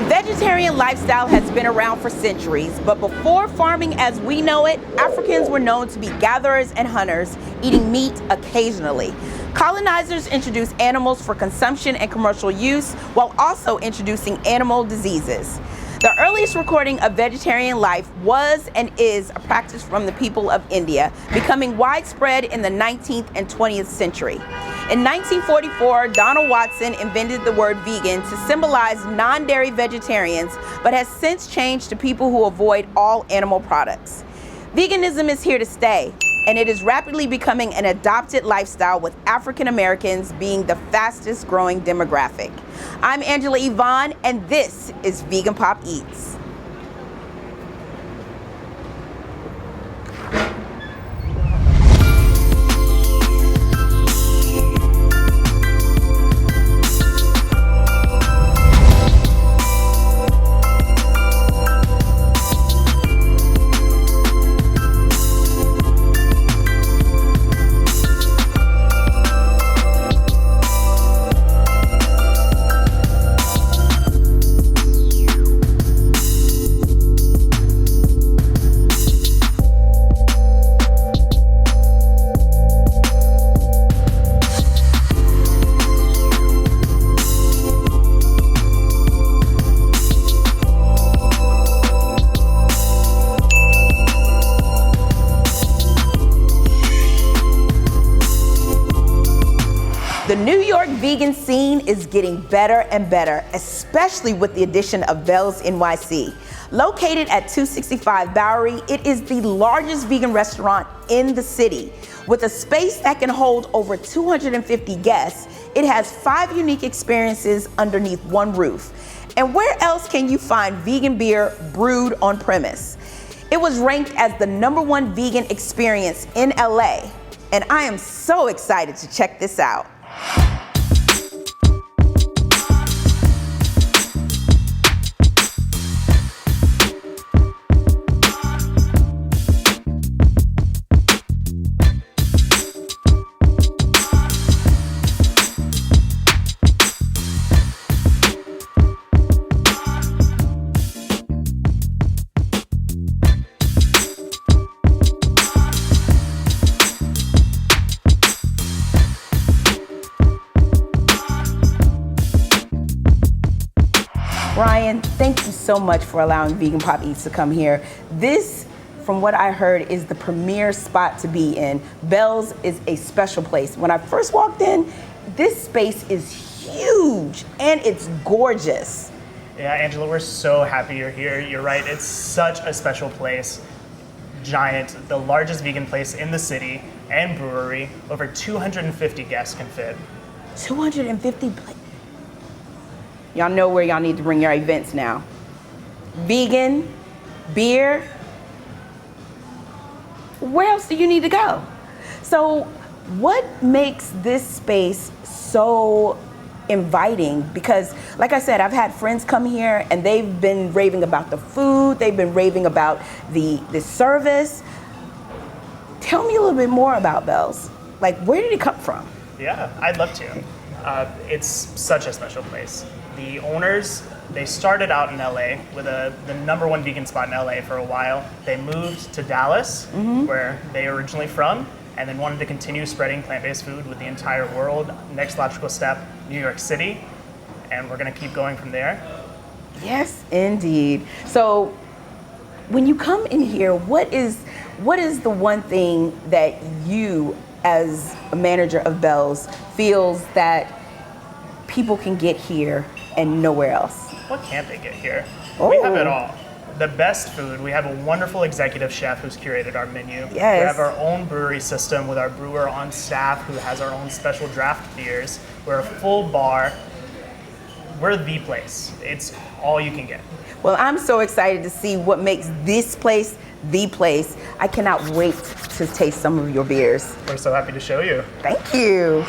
vegetarian lifestyle has been around for centuries, but before farming as we know it, Africans were known to be gatherers and hunters, eating meat occasionally. Colonizers introduced animals for consumption and commercial use, while also introducing animal diseases. The earliest recording of vegetarian life was and is a practice from the people of India, becoming widespread in the 19th and 20th century. In 1944, Donald Watson invented the word vegan to symbolize non-dairy vegetarians, but has since changed to people who avoid all animal products. Veganism is here to stay, and it is rapidly becoming an adopted lifestyle, with African Americans being the fastest growing demographic. I'm Angela Yvonne, and this is Vegan Pop Eats. The New York vegan scene is getting better and better, especially with the addition of Belse NYC. Located at 265 Bowery, it is the largest vegan restaurant in the city. With a space that can hold over 250 guests, it has 5 unique experiences underneath one roof. And where else can you find vegan beer brewed on premise? It was ranked as the #1 vegan experience in LA, and I am so excited to check this out. Ryan, thank you so much for allowing Vegan Pop Eats to come here. This, from what I heard, is the premier spot to be in. Belse is a special place. When I first walked in, this space is huge and it's gorgeous. Yeah, Angela, we're so happy you're here. You're right, it's such a special place. Giant, the largest vegan place in the city and brewery. Over 250 guests can fit. 250 places. Y'all know where y'all need to bring your events now. Vegan, beer. Where else do you need to go? So what makes this space so inviting? Because like I said, I've had friends come here and they've been raving about the food, they've been raving about the service. Tell me a little bit more about Belse. Like, where did it come from? Yeah, I'd love to. It's such a special place. The owners, they started out in LA with the #1 vegan spot in LA for a while. They moved to Dallas, where they are originally from, and then wanted to continue spreading plant-based food with the entire world. Next logical step, New York City, and we're gonna keep going from there. Yes, indeed. So when you come in here, what is the one thing that you, as a manager of Belse, feels that people can get here and nowhere else? What can't they get here? Oh. We have it all. The best food. We have a wonderful executive chef who's curated our menu. Yes. We have our own brewery system with our brewer on staff who has our own special draft beers. We're a full bar. We're the place. It's all you can get. Well, I'm so excited to see what makes this place the place. I cannot wait to taste some of your beers. We're so happy to show you. Thank you.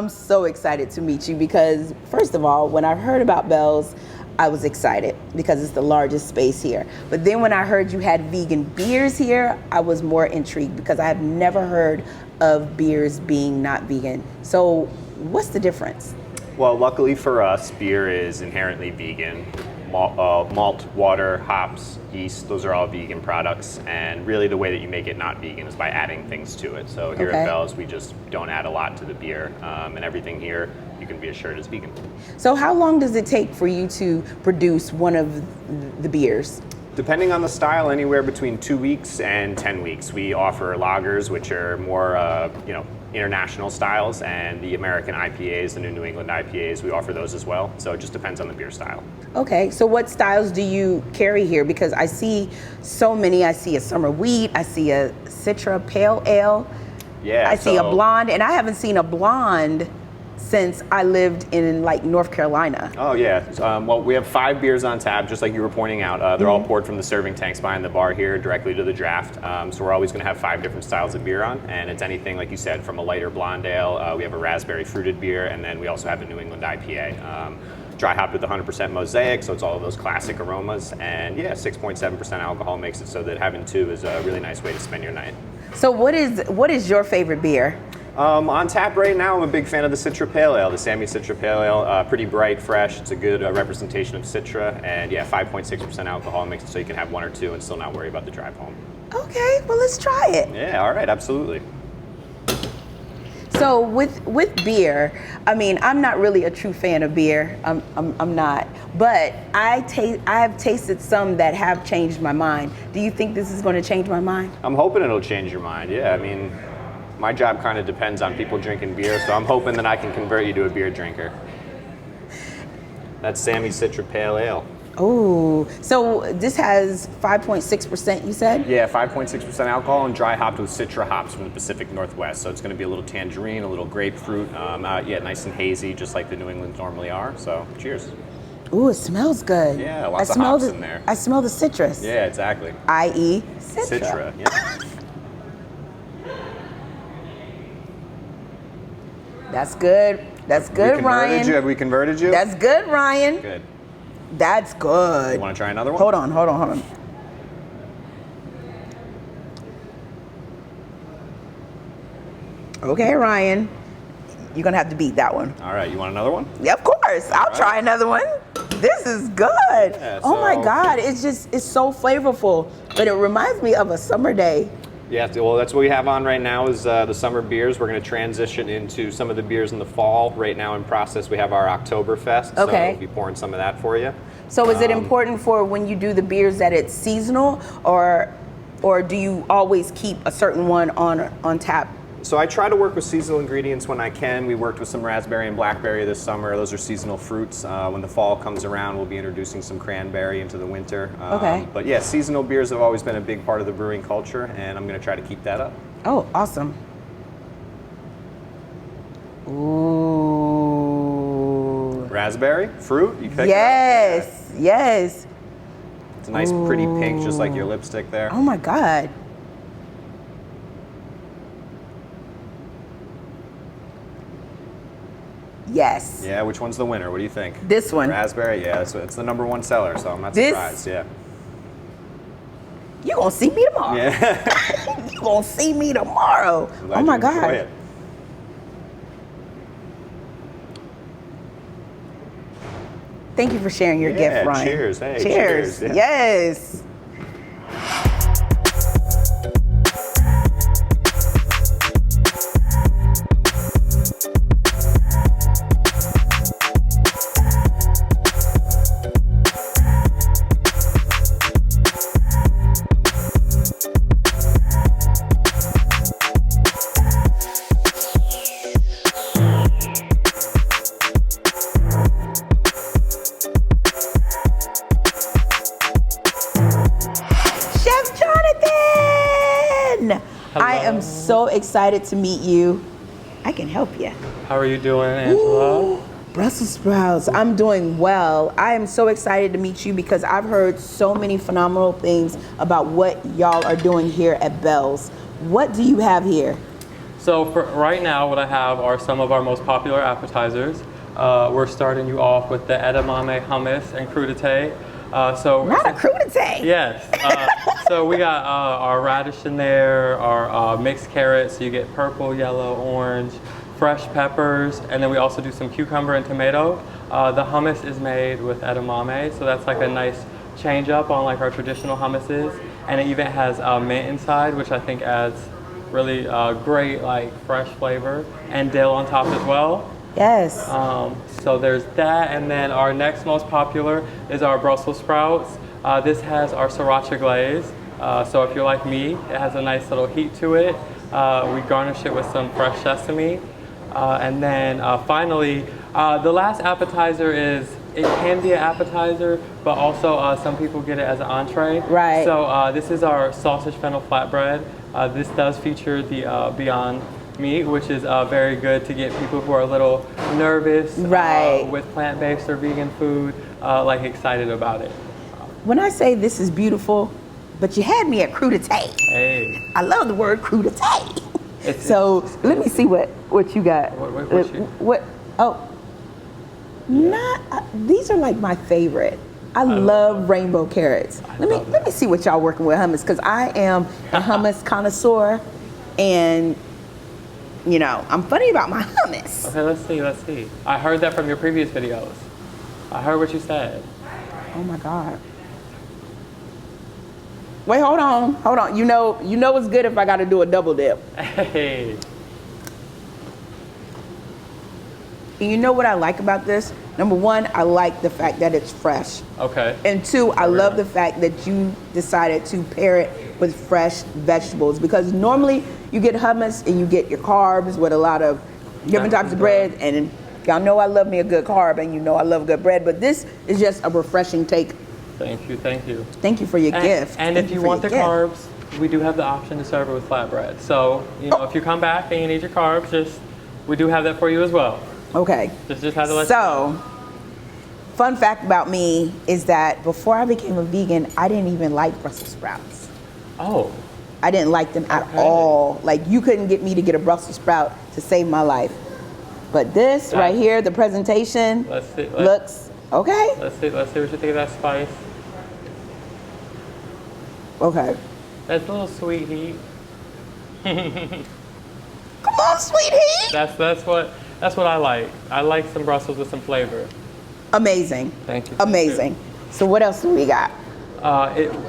so excited to meet you because first of all, when I heard about Belse, I was excited because it's the largest space here. But then when I heard you had vegan beers here, I was more intrigued because I have never heard of beers being not vegan. So what's the difference? Well, luckily for us, beer is inherently vegan. Malt, water, hops, yeast, those are all vegan products. And really the way that you make it not vegan is by adding things to it. So here at Belse, we just don't add a lot to the beer. And everything here, you can be assured is vegan. So how long does it take for you to produce one of the beers? Depending on the style, anywhere between 2 weeks and 10 weeks. We offer lagers, which are more, international styles, and the American IPAs, the New England IPAs, we offer those as well. So it just depends on the beer style. Okay, so what styles do you carry here? Because I see so many. I see a summer wheat, I see a Citra Pale Ale, I see a blonde, and I haven't seen a blonde since I lived in like North Carolina. Oh yeah, well we have 5 beers on tap, just like you were pointing out. They're all poured from the serving tanks behind the bar here directly to the draft. So we're always gonna have 5 different styles of beer on, and it's anything, like you said, from a lighter blonde ale, we have a raspberry fruited beer, and then we also have a New England IPA. Dry hopped with 100% mosaic, so it's all of those classic aromas, and yeah, 6.7% alcohol makes it so that having 2 is a really nice way to spend your night. So what is your favorite beer? On tap right now, I'm a big fan of the Citra Pale Ale, the Sammy Citra Pale Ale. Pretty bright, fresh. It's a good representation of Citra, and yeah, 5.6% alcohol makes it so you can have 1 or 2 and still not worry about the drive home. Okay, well let's try it. Yeah, all right, absolutely. So with beer, I mean, I'm not really a true fan of beer. I'm not, but I have tasted some that have changed my mind. Do you think this is going to change my mind? I'm hoping it'll change your mind. Yeah, I mean, my job kind of depends on people drinking beer, so I'm hoping that I can convert you to a beer drinker. That's Sammy's Citra Pale Ale. Oh, so this has 5.6%, you said? Yeah, 5.6% alcohol and dry hopped with Citra hops from the Pacific Northwest. So it's going to be a little tangerine, a little grapefruit. Yeah, nice and hazy, just like the New Englands normally are. So cheers. Ooh, it smells good. Yeah, lots of hops in there. I smell the citrus. Yeah, exactly. I.e. Citra. Citra, yeah. That's good. That's good, Ryan. Have we converted you? That's good, Ryan. Good. That's good. You want to try another one? Hold on. Okay, Ryan. You're going to have to beat that one. All right, you want another one? Yeah, of course. I'll try another one. This is good. Yeah, oh my God, it's so flavorful. But it reminds me of a summer day. Yeah, well, that's what we have on right now is the summer beers. We're going to transition into some of the beers in the fall. Right now in process, we have our Oktoberfest. Okay. So we'll be pouring some of that for you. So is it important for when you do the beers that it's seasonal, or do you always keep a certain one on tap? So I try to work with seasonal ingredients when I can. We worked with some raspberry and blackberry this summer. Those are seasonal fruits. When the fall comes around, we'll be introducing some cranberry into the winter. Okay. But yeah, seasonal beers have always been a big part of the brewing culture, and I'm going to try to keep that up. Oh, awesome. Ooh. Raspberry, fruit, you pick Yes, it up? yes. It's a nice pretty pink, just like your lipstick there. Oh my God. Yes. Yeah, which one's the winner? What do you think? This one. Raspberry, yeah, it's the #1 seller, so I'm not This- surprised, yeah. You gonna see me tomorrow. Yeah. You gonna see me tomorrow. Oh my Enjoy God. it. Thank you for sharing your gift, Ryan. Cheers. Hey, cheers. cheers. Yeah. Yes. Chef Jonathan! I am so excited to meet you. I can help you. How are you doing, Angela? Ooh, Brussels sprouts. I'm doing well. I am so excited to meet you because I've heard so many phenomenal things about what y'all are doing here at Belse. What do you have here? So for right now, what I have are some of our most popular appetizers. We're starting you off with the edamame hummus and crudité. Not a crudité. Yes. So we got our radish in there, our mixed carrots. So you get purple, yellow, orange, fresh peppers, and then we also do some cucumber and tomato. The hummus is made with edamame, so that's like a nice change up on like our traditional hummuses. And it even has mint inside, which I think adds really great like fresh flavor, and dill on top as well. Yes. So there's that, and then our next most popular is our Brussels sprouts. This has our sriracha glaze. So if you're like me, it has a nice little heat to it. We garnish it with some fresh sesame. And then finally, the last appetizer it can be an appetizer, but also some people get it as an entree. Right. So this is our sausage fennel flatbread. This does feature the Beyond Meat, which is very good to get people who are a little nervous right. With plant-based or vegan food, like excited about it. When I say this is beautiful, but you had me at crudité. Hey. I love the word crudité. So let me see what you got. What? Oh, these are like my favorite. I love rainbow carrots. Let me see what y'all working with hummus, because I am a hummus connoisseur, and you know I'm funny about my hummus. Okay, let's see. I heard that from your previous videos. I heard what you said. Oh my God. Wait, hold on. You know it's good if I got to do a double dip. Hey. And you know what I like about this? Number one, I like the fact that it's fresh. Okay. And two, I love the fact that you decided to pair it with fresh vegetables, because normally you get hummus and you get your carbs with a lot of different types of bread, and y'all know I love me a good carb, and you know I love good bread, but this is just a refreshing take. Thank you. Thank you for your gift. And if you want the carbs, we do have the option to serve it with flatbread. So, if you come back and you need your carbs, we do have that for you as well. Okay. Just have to let you know. Fun fact about me is that before I became a vegan, I didn't even like Brussels sprouts. Oh. I didn't like them at all. Like, you couldn't get me to get a Brussels sprout to save my life. But this right here, the presentation, looks okay. Let's see what you think of that spice. Okay. That's a little sweet heat. Come on, sweet heat. That's what I like. I like some Brussels with some flavor. Amazing. Thank you. Amazing. So what else do we got?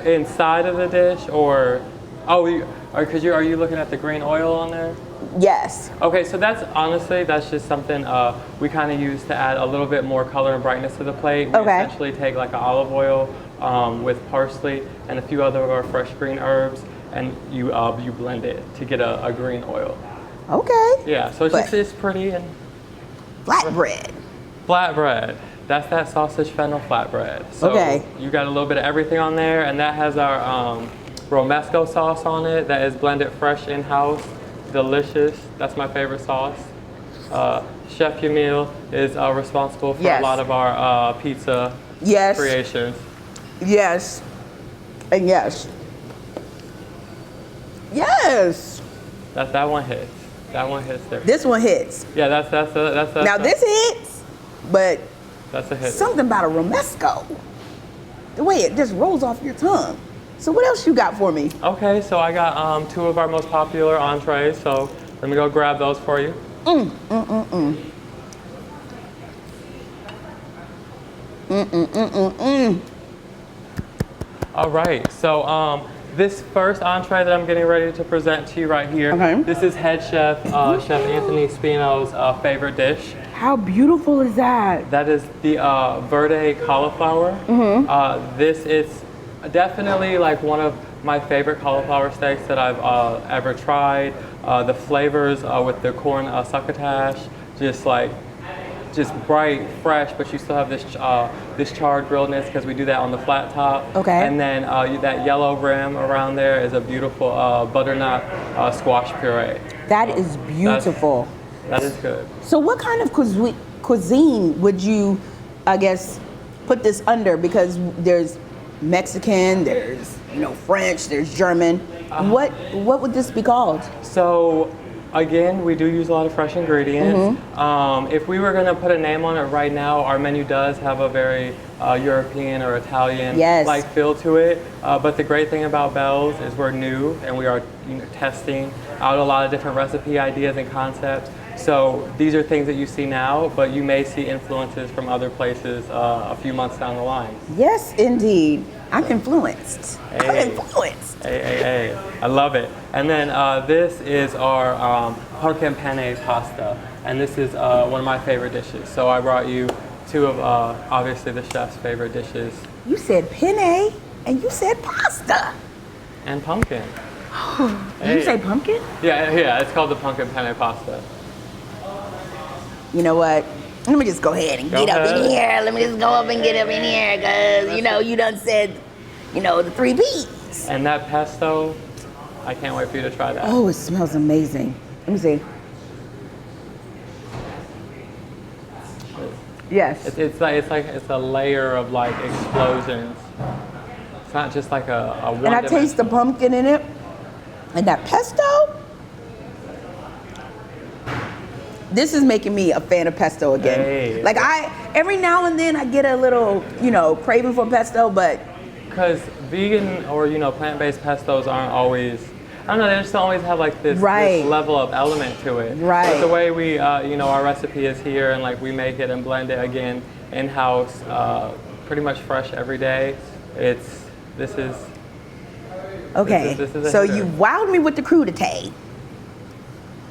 Inside of the dish, or are you looking at the green oil on there? Yes. Okay, so that's just something we kind of use to add a little bit more color and brightness to the plate. We essentially take like an olive oil with parsley and a few other of our fresh green herbs, and you blend it to get a green oil. Okay. Yeah, so it's pretty. And Flatbread. That's that sausage fennel flatbread. So you got a little bit of everything on there, and that has our romesco sauce on it that is blended fresh in-house. Delicious. That's my favorite sauce. Chef Yamil is responsible for a lot of our pizza creations. Yes. And yes. Yes. That one hits. That one hits there. This one hits. Yeah, that's now this hits, but that's a hit. Something about a romesco. The way it just rolls off your tongue. So what else you got for me? Okay, so I got two of our most popular entrees. So let me go grab those for you. All right, so this first entree that I'm getting ready to present to you right here, this is head chef, Chef Anthony Spino's favorite dish. How beautiful is that? That is the verde cauliflower. This is definitely like one of my favorite cauliflower steaks that I've ever tried. The flavors with the corn succotash, just bright, fresh, but you still have this charred grilledness because we do that on the flat top. And then that yellow rim around there is a beautiful butternut squash puree. That is beautiful. That is good. So what kind of cuisine would you, I guess, put this under? Because there's Mexican, there's French, there's German. What would this be called? So Again, we do use a lot of fresh ingredients. If we were gonna put a name on it right now, our menu does have a very European or Italian like feel to it. But the great thing about Belse is we're new and we are testing out a lot of different recipe ideas and concepts. So these are things that you see now, but you may see influences from other places a few months down the line. Yes, indeed. I'm influenced. Hey. I'm influenced. Hey. I love it. And then this is our pumpkin penne pasta. And this is one of my favorite dishes. So I brought you two of obviously the chef's favorite dishes. You said penne and you said pasta. And pumpkin. Did you say pumpkin? Yeah, it's called the pumpkin penne pasta. You know what? Let me just go ahead and get up in here. Let me just go up and get up in here, because, you know, you done said, you know, the 3 B's. And that pesto, I can't wait for you to try that. Oh, it smells amazing. Let me see. Yes. It's a layer of like explosions. It's not just like a one. And I taste the pumpkin in it. And that pesto. This is making me a fan of pesto again. Hey. Like every now and then I get a little, you know, craving for pesto, but. Because vegan or, you know, plant-based pestos aren't always, I don't know, they just don't always have like this level of element to it. Right. But the way we, you know, our recipe is here and like we make it and blend it again in-house, pretty much fresh every day. This is. Okay, this is so you wowed me with the crudité,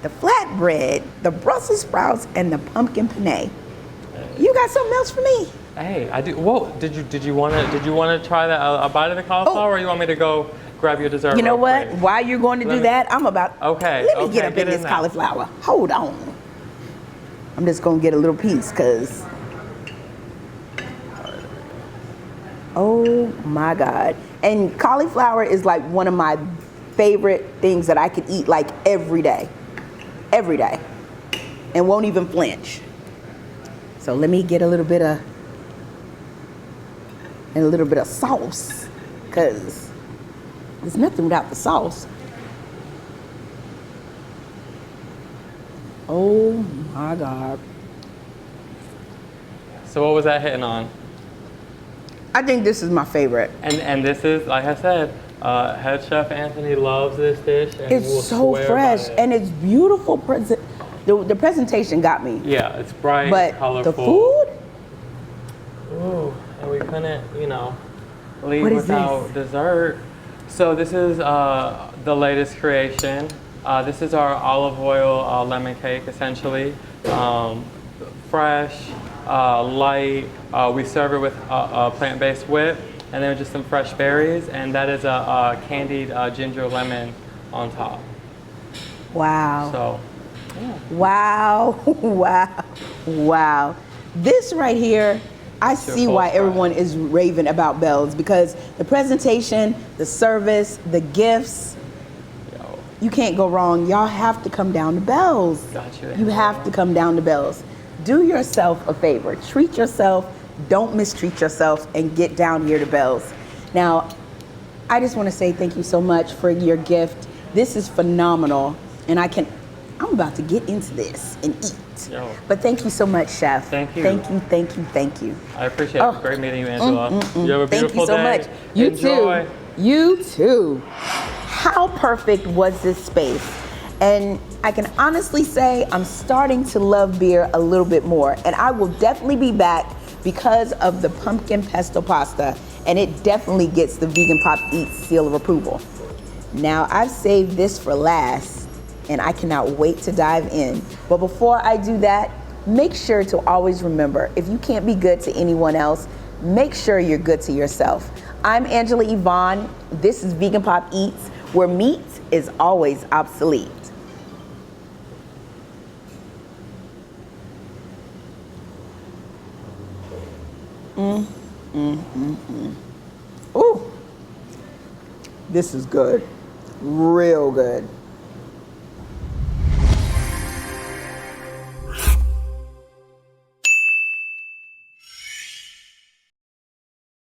the flatbread, the Brussels sprouts, and the pumpkin penne. You got something else for me? Hey, I do. Whoa, did you want to try that a bite of the cauliflower, or you want me to go grab your dessert? You know what? Quick? While you're going to do that, I'm about. Okay. Let me get up in this cauliflower. Hold on. I'm just gonna get a little piece, cause. Oh my God! And cauliflower is like one of my favorite things that I could eat like every day, and won't even flinch. So let me get a little bit of sauce, cause there's nothing without the sauce. Oh my God! So what was that hitting on? I think this is my favorite. And this is, like I said, head chef Anthony loves this dish. And It's so fresh and it's beautiful. The presentation got me. Yeah, it's bright, but colorful. The food? Ooh, and we couldn't, you know, leave What is without this? dessert. So this is the latest creation. This is our olive oil lemon cake, essentially. Fresh, light. We serve it with a plant-based whip, and then just some fresh berries, and that is a candied ginger lemon on top. Wow. So, yeah. Wow. This right here, I see why everyone is raving about Belse, because the presentation, the service, the gifts, you can't go wrong. Y'all have to come down to Belse. Gotcha. You have to come down to Belse. Do yourself a favor. Treat yourself. Don't mistreat yourself, and get down here to Belse. Now, I just want to say thank you so much for your gift. This is phenomenal, and I'm about to get into this and eat. Yo. But thank you so much, Chef. Thank you. Thank you. I appreciate it. Great meeting you, Angela. You have a beautiful day. Thank you so much. You Enjoy. too. You too. How perfect was this space? And I can honestly say I'm starting to love beer a little bit more. And I will definitely be back because of the pumpkin pesto pasta. And it definitely gets the Vegan Pop Eats seal of approval. Now, I've saved this for last, and I cannot wait to dive in. But before I do that, make sure to always remember, if you can't be good to anyone else, make sure you're good to yourself. I'm Angela Yvonne. This is Vegan Pop Eats, where meat is always obsolete. Ooh, this is good, real good.